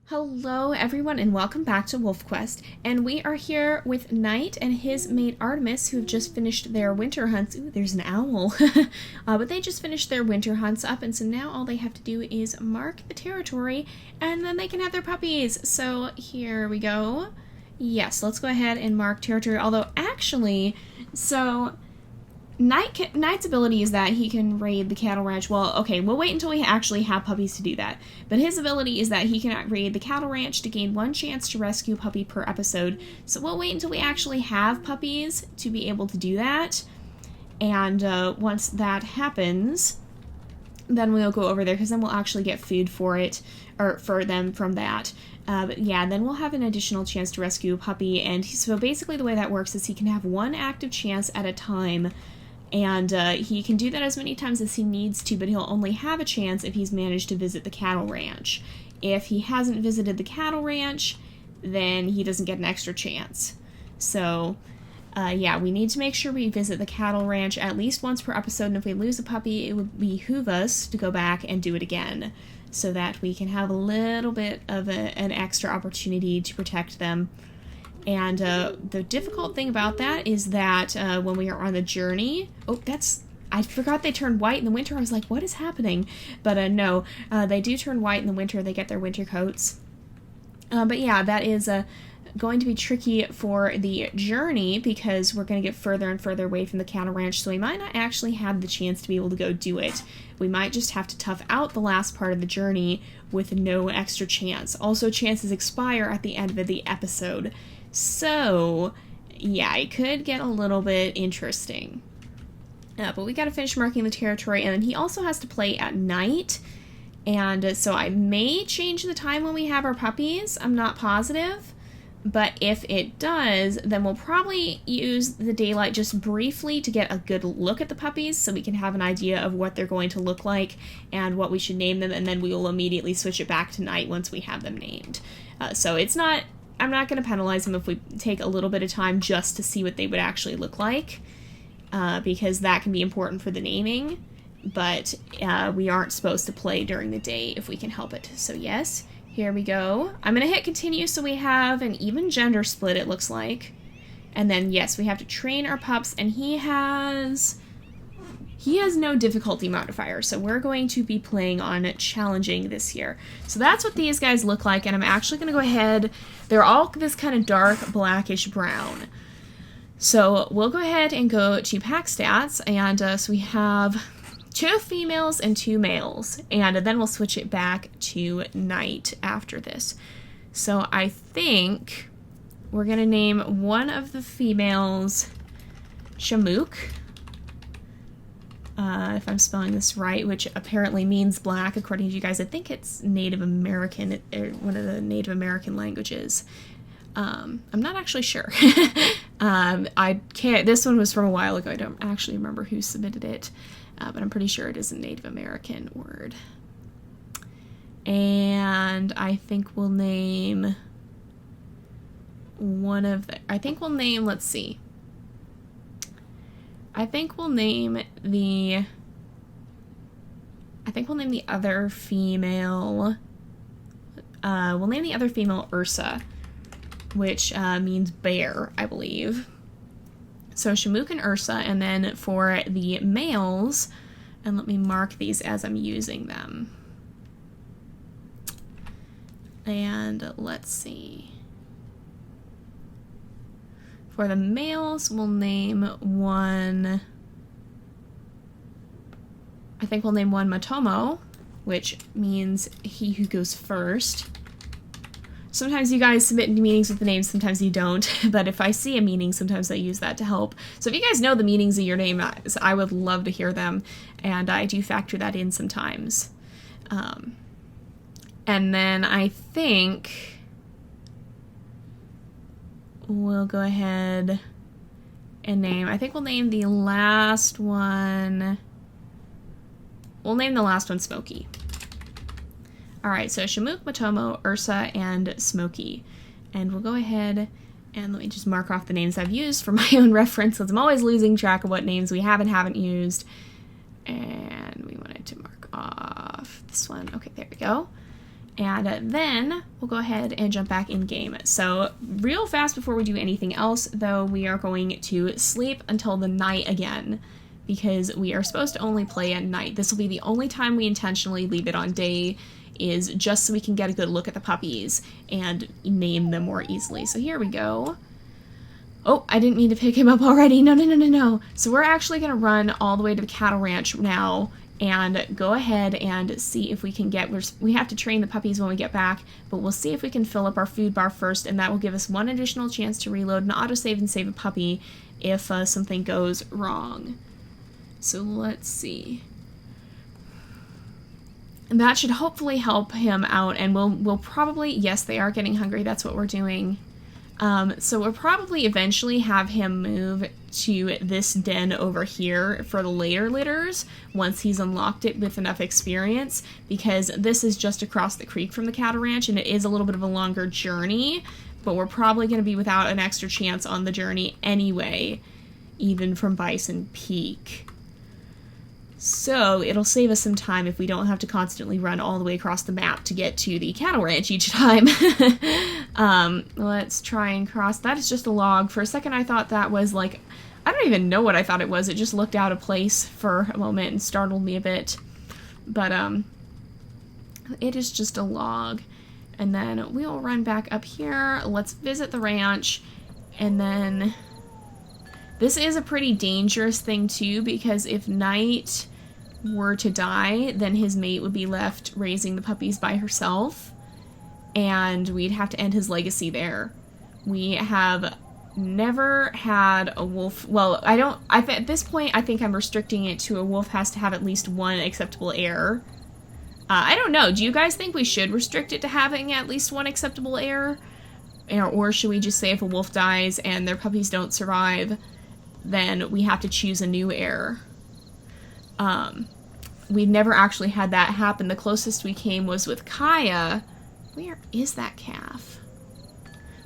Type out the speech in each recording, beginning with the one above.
Hello everyone and welcome back to WolfQuest, and we are here with Knight and his mate Artemis, who have just finished their winter hunts. Ooh, there's an owl. But they just finished their winter hunts up, and so now all they have to do is mark the territory and then they can have their puppies. So here we go. Yes, let's go ahead and mark territory, although actually, so Knight's ability is that he can raid the cattle ranch. Well, okay, we'll wait until we actually have puppies to do that. But his ability is that he can raid the cattle ranch to gain one chance to rescue a puppy per episode. So we'll wait until we actually have puppies to be able to do that. And once that happens, then we'll go over there, because then we'll actually get food for it, or for them from that. But yeah, then we'll have an additional chance to rescue a puppy. And so basically the way that works is he can have one active chance at a time. And he can do that as many times as he needs to, but he'll only have a chance if he's managed to visit the cattle ranch. If he hasn't visited the cattle ranch, then he doesn't get an extra chance. So, yeah, we need to make sure we visit the cattle ranch at least once per episode, and if we lose a puppy, it would behoove us to go back and do it again, so that we can have a little bit of an extra opportunity to protect them. And the difficult thing about that is that when we are on the journey... Oh, I forgot they turn white in the winter. I was like, what is happening? But no, they do turn white in the winter. They get their winter coats. But yeah, that is going to be tricky for the journey, because we're going to get further and further away from the cattle ranch, so we might not actually have the chance to be able to go do it. We might just have to tough out the last part of the journey with no extra chance. Also, chances expire at the end of the episode. So, yeah, it could get a little bit interesting. But we gotta finish marking the territory, and then he also has to play at night. And so I may change the time when we have our puppies. I'm not positive. But if it does, then we'll probably use the daylight just briefly to get a good look at the puppies, so we can have an idea of what they're going to look like and what we should name them, and then we will immediately switch it back to night once we have them named. So it's not... I'm not going to penalize them if we take a little bit of time just to see what they would actually look like, because that can be important for the naming, but we aren't supposed to play during the day if we can help it. So yes, here we go. I'm going to hit continue so we have an even gender split, it looks like. And then yes, we have to train our pups, and he has no difficulty modifier, so we're going to be playing on challenging this year. So that's what these guys look like, and I'm actually going to go ahead... They're all this kind of dark blackish brown. So we'll go ahead and go to pack stats, and so we have 2 females and 2 males, and then we'll switch it back to night after this. So I think we're going to name one of the females Shamook. If I'm spelling this right, which apparently means black, according to you guys. I think it's Native American, or one of the Native American languages. I'm not actually sure. This one was from a while ago. I don't actually remember who submitted it, but I'm pretty sure it is a Native American word. And I think we'll name let's see. I think we'll name the other female, we'll name the other female Ursa, which means bear, I believe. So Shamook and Ursa, and then for the males, and let me mark these as I'm using them. And let's see. For the males, we'll name one... I think we'll name one Matomo, which means he who goes first. Sometimes you guys submit meanings with the names, sometimes you don't. But if I see a meaning, sometimes I use that to help. So if you guys know the meanings of your name, I would love to hear them. And I do factor that in sometimes. And then I think... we'll go ahead and name... I think we'll name the last one... We'll name the last one Smokey. Alright, so Shamook, Matomo, Ursa, and Smokey. And we'll go ahead and let me just mark off the names I've used for my own reference, because I'm always losing track of what names we have and haven't used. And we wanted to mark off this one. Okay, there we go. And then we'll go ahead and jump back in game. So real fast before we do anything else, though, we are going to sleep until the night again, because we are supposed to only play at night. This will be the only time we intentionally leave it on day, is just so we can get a good look at the puppies and name them more easily. So here we go. Oh, I didn't mean to pick him up already. No. So we're actually going to run all the way to the cattle ranch now and go ahead and see if we can get, we have to train the puppies when we get back, but we'll see if we can fill up our food bar first, and that will give us one additional chance to reload and autosave and save a puppy if something goes wrong. So let's see. And that should hopefully help him out, and we'll probably, yes, they are getting hungry, that's what we're doing. So we'll probably eventually have him move to this den over here for the later litters once he's unlocked it with enough experience, because this is just across the creek from the cattle ranch and it is a little bit of a longer journey, but we're probably going to be without an extra chance on the journey anyway, even from Bison Peak. So it'll save us some time if we don't have to constantly run all the way across the map to get to the cattle ranch each time. Let's try and cross. That is just a log. For a second I thought that was like, I don't even know what I thought it was. It just looked out of place for a moment and startled me a bit. But it is just a log. And then we'll run back up here. Let's visit the ranch. And then this is a pretty dangerous thing too, because if Night were to die, then his mate would be left raising the puppies by herself, and we'd have to end his legacy there. We have never had a wolf, well, at this point I think I'm restricting it to a wolf has to have at least one acceptable heir. I don't know, do you guys think we should restrict it to having at least one acceptable heir? Or should we just say if a wolf dies and their puppies don't survive, then we have to choose a new heir? We've never actually had that happen. The closest we came was with Kaya. Where is that calf?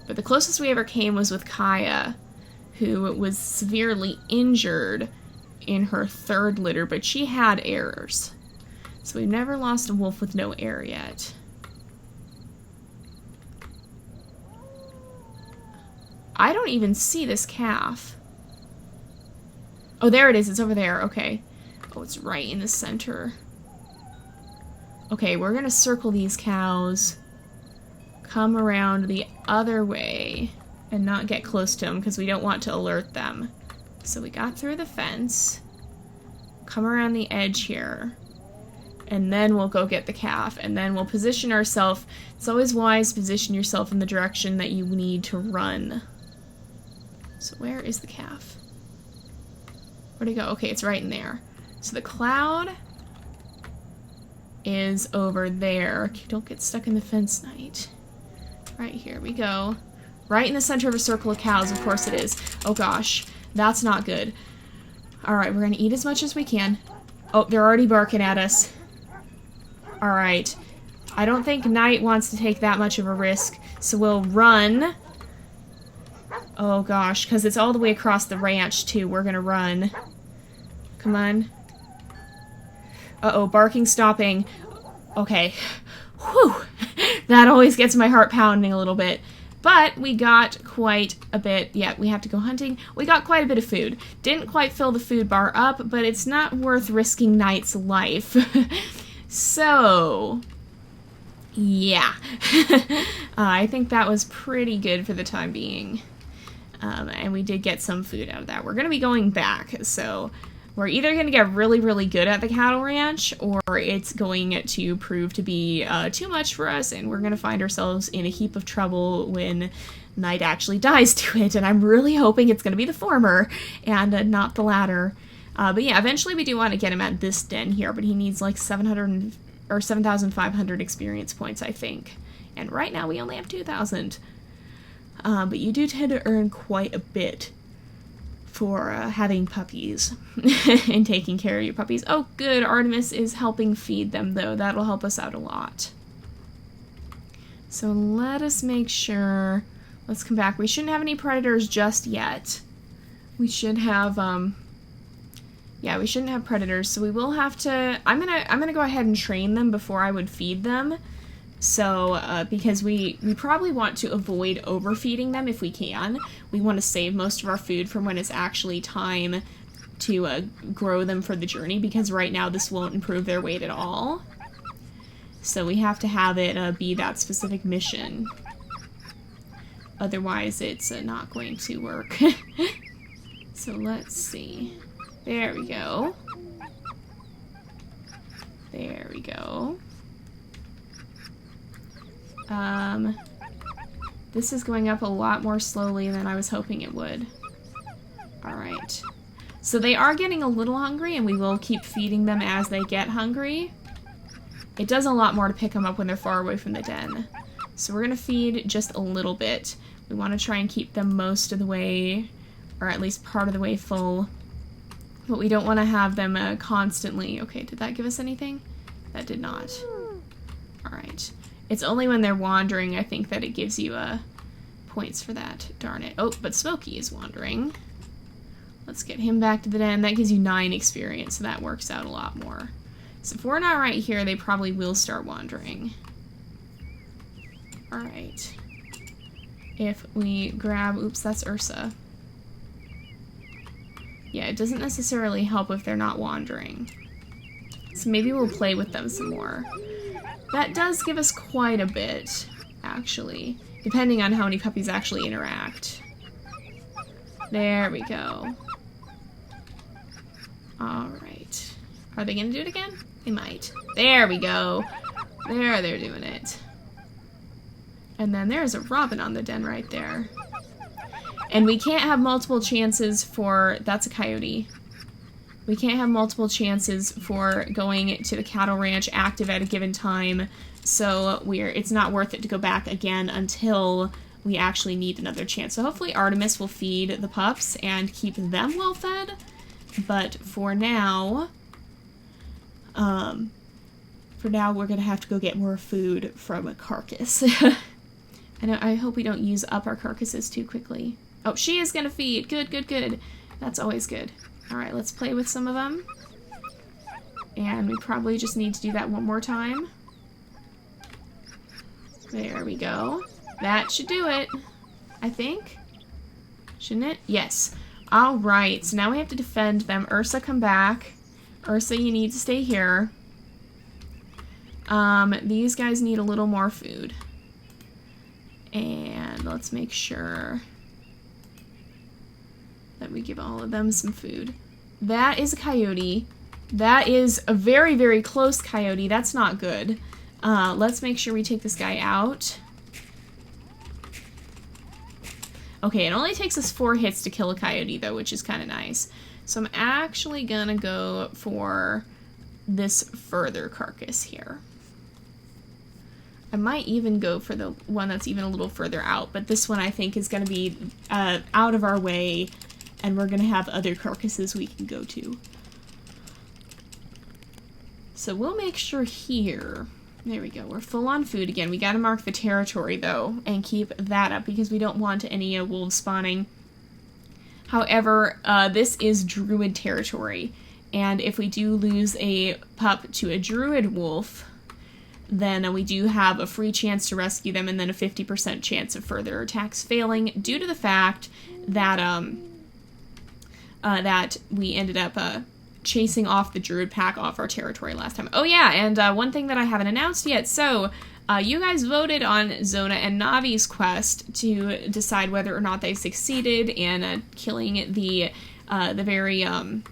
But the closest we ever came was with Kaya, who was severely injured in her third litter, but she had heirs. So we've never lost a wolf with no heir yet. I don't even see this calf. Oh, there it is. It's over there. Okay. Oh, it's right in the center. Okay, we're gonna circle these cows, come around the other way, and not get close to them because we don't want to alert them. So we got through the fence, come around the edge here, and then we'll go get the calf, and then we'll position ourselves. It's always wise to position yourself in the direction that you need to run. So where is the calf? Where'd it go? Okay, it's right in there. So the cloud is over there. Okay, don't get stuck in the fence, Night. Right here we go. Right in the center of a circle of cows, of course it is. Oh gosh, that's not good. Alright, we're gonna eat as much as we can. Oh, they're already barking at us. Alright. I don't think Night wants to take that much of a risk, so we'll run. Oh gosh, because it's all the way across the ranch too. We're gonna run. Come on. Uh-oh, barking stopping. Okay. Whew. That always gets my heart pounding a little bit. But we got quite a bit. Yeah, we have to go hunting. We got quite a bit of food. Didn't quite fill the food bar up, but it's not worth risking Night's life. So, yeah. I think that was pretty good for the time being. And we did get some food out of that. We're going to be going back, so we're either going to get really, really good at the cattle ranch, or it's going to prove to be too much for us, and we're going to find ourselves in a heap of trouble when Night actually dies to it, and I'm really hoping it's going to be the former, and not the latter. But yeah, eventually we do want to get him at this den here, but he needs like 700 or 7,500 experience points, I think. And right now we only have 2,000. But you do tend to earn quite a bit for having puppies and taking care of your puppies. Oh, good. Artemis is helping feed them, though. That'll help us out a lot. So let us make sure. Let's come back. We shouldn't have any predators just yet. We should have, yeah, we shouldn't have predators. So we will have to, I'm gonna go ahead and train them before I would feed them. So, because we probably want to avoid overfeeding them if we can. We want to save most of our food from when it's actually time to grow them for the journey, because right now this won't improve their weight at all. So we have to have it be that specific mission. Otherwise, it's not going to work. So let's see. There we go. There we go. This is going up a lot more slowly than I was hoping it would. Alright. So they are getting a little hungry, and we will keep feeding them as they get hungry. It does a lot more to pick them up when they're far away from the den. So we're going to feed just a little bit. We want to try and keep them most of the way, or at least part of the way full. But we don't want to have them constantly... Okay, did that give us anything? That did not. Alright. It's only when they're wandering, I think, that it gives you points for that. Darn it. Oh, but Smokey is wandering. Let's get him back to the den. That gives you 9 experience, so that works out a lot more. So if we're not right here, they probably will start wandering. Alright. If we grab... Oops, that's Ursa. Yeah, it doesn't necessarily help if they're not wandering. So maybe we'll play with them some more. That does give us quite a bit, actually, depending on how many puppies actually interact. There we go. Alright. Are they gonna do it again? They might. There we go. There, they're doing it. And then there's a robin on the den right there. And we can't have multiple chances for... That's a coyote. We can't have multiple chances for going to the cattle ranch active at a given time, so it's not worth it to go back again until we actually need another chance. So hopefully Artemis will feed the pups and keep them well fed, but for now we're gonna have to go get more food from a carcass. I hope we don't use up our carcasses too quickly. Oh, she is gonna feed. Good, good, good. That's always good. Alright, let's play with some of them. And we probably just need to do that one more time. There we go. That should do it, I think. Shouldn't it? Yes. Alright, so now we have to defend them. Ursa, come back. Ursa, you need to stay here. These guys need a little more food. And let's make sure that we give all of them some food. That is a coyote. That is a very, very close coyote. That's not good. Let's make sure we take this guy out. Okay, it only takes us 4 hits to kill a coyote, though, which is kind of nice. So I'm actually gonna go for this further carcass here. I might even go for the one that's even a little further out, but this one I think is gonna be out of our way, and we're gonna have other carcasses we can go to. So we'll make sure here. There we go. We're full on food again. We gotta mark the territory, though, and keep that up because we don't want any wolves spawning. However, this is Druid territory, and if we do lose a pup to a Druid wolf, then we do have a free chance to rescue them and then a 50% chance of further attacks failing due to the fact that that we ended up chasing off the Druid pack off our territory last time. Oh yeah, and one thing that I haven't announced yet, so you guys voted on Zona and Navi's quest to decide whether or not they succeeded in killing the very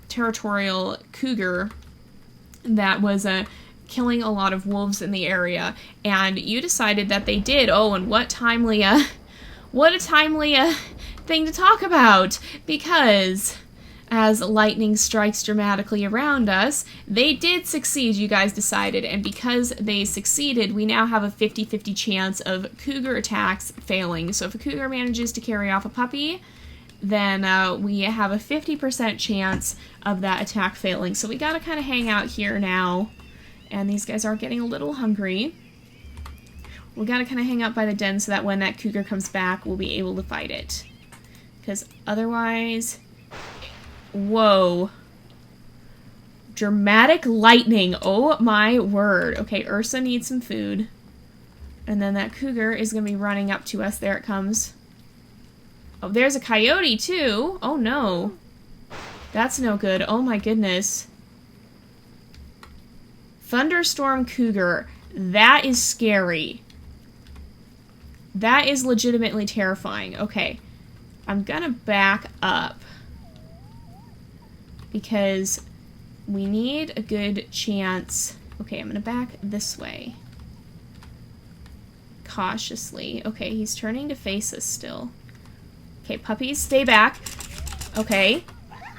territorial cougar that was killing a lot of wolves in the area, and you decided that they did. Oh, and what a timely thing to talk about, because as lightning strikes dramatically around us, they did succeed, you guys decided, and because they succeeded, we now have a 50-50 chance of cougar attacks failing. So if a cougar manages to carry off a puppy, then we have a 50% chance of that attack failing. So we gotta kind of hang out here now, and these guys are getting a little hungry. We gotta kind of hang out by the den so that when that cougar comes back, we'll be able to fight it. Because otherwise... Whoa. Dramatic lightning. Oh my word. Okay, Ursa needs some food. And then that cougar is going to be running up to us. There it comes. Oh, there's a coyote, too. Oh, no. That's no good. Oh, my goodness. Thunderstorm cougar. That is scary. That is legitimately terrifying. Okay. I'm going to back up. Because we need a good chance. Okay, I'm going to back this way. Cautiously. Okay, he's turning to face us still. Okay, puppies, stay back. Okay.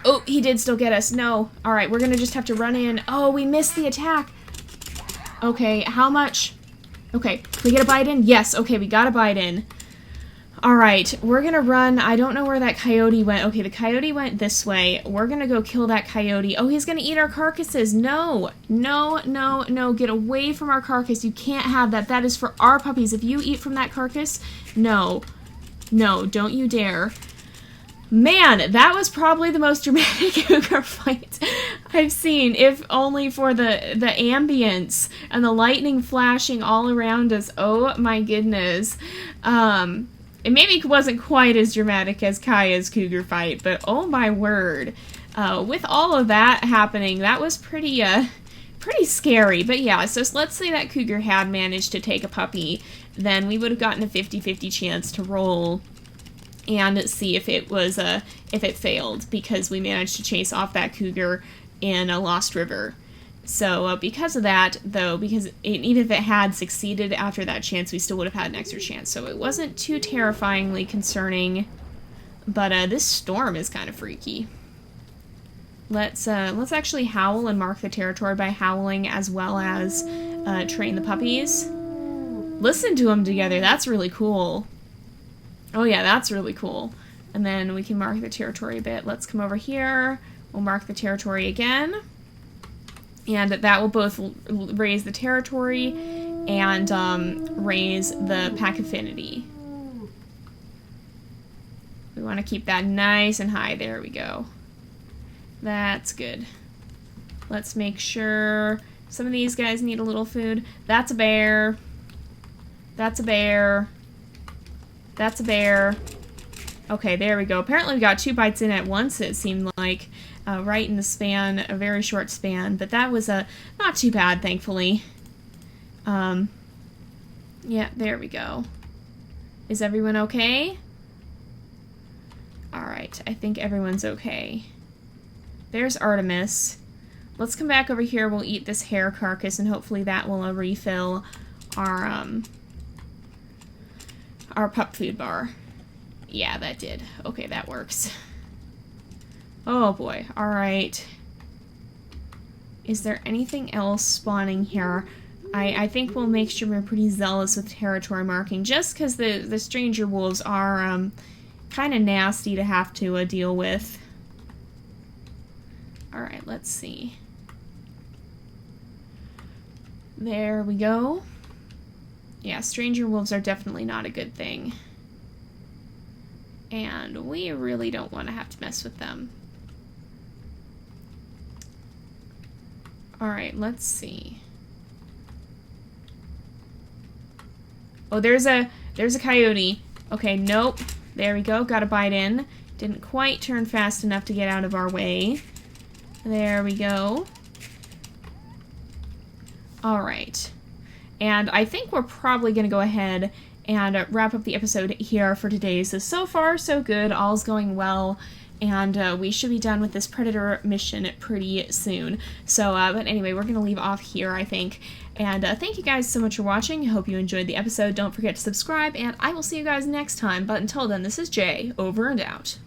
Oh, he did still get us. No. Alright, we're gonna just have to run in. Oh, we missed the attack. Okay, how much? Okay, can we get a bite in? Yes, okay, we got a bite in. Alright, we're gonna run. I don't know where that coyote went. Okay, the coyote went this way. We're gonna go kill that coyote. Oh, he's gonna eat our carcasses. No. No, no, no. Get away from our carcass. You can't have that. That is for our puppies. If you eat from that carcass, no. No, don't you dare. Man, that was probably the most dramatic cougar fight I've seen, if only for the ambience and the lightning flashing all around us. Oh my goodness. It maybe wasn't quite as dramatic as Kaya's cougar fight, but oh my word. With all of that happening, that was pretty scary. But yeah, so let's say that cougar had managed to take a puppy, then we would have gotten a 50-50 chance to roll and see if it was if it failed, because we managed to chase off that cougar in a Lost River. So because of that, though, because even if it had succeeded after that chance, we still would have had an extra chance. So it wasn't too terrifyingly concerning, but this storm is kind of freaky. Let's actually howl and mark the territory by howling, as well as train the puppies. Listen to them together. That's really cool. Oh yeah, that's really cool. And then we can mark the territory a bit. Let's come over here. We'll mark the territory again. And that will both raise the territory and raise the pack affinity. We want to keep that nice and high. There we go. That's good. Let's make sure some of these guys need a little food. That's a bear. That's a bear. That's a bear. Okay, there we go. Apparently we got 2 bites in at once, it seemed like. Right in the span, a very short span. But that was not too bad, thankfully. Yeah, there we go. Is everyone okay? Alright, I think everyone's okay. There's Artemis. Let's come back over here. We'll eat this hare carcass, and hopefully that will refill our pup food bar. Yeah, that did. Okay, that works. Oh boy. Alright. Is there anything else spawning here? I think we'll make sure we're pretty zealous with territory marking, just because the stranger wolves are kind of nasty to have to deal with. Alright, let's see. There we go. Yeah, stranger wolves are definitely not a good thing. And we really don't want to have to mess with them. Alright, let's see. Oh, there's a coyote. Okay, nope. There we go, got a bite in. Didn't quite turn fast enough to get out of our way. There we go. Alright. And I think we're probably going to go ahead and wrap up the episode here for today. So far, so good. All's going well. And we should be done with this Predator mission pretty soon. So, but anyway, we're going to leave off here, I think. And thank you guys so much for watching. I hope you enjoyed the episode. Don't forget to subscribe, and I will see you guys next time. But until then, this is Jay, over and out.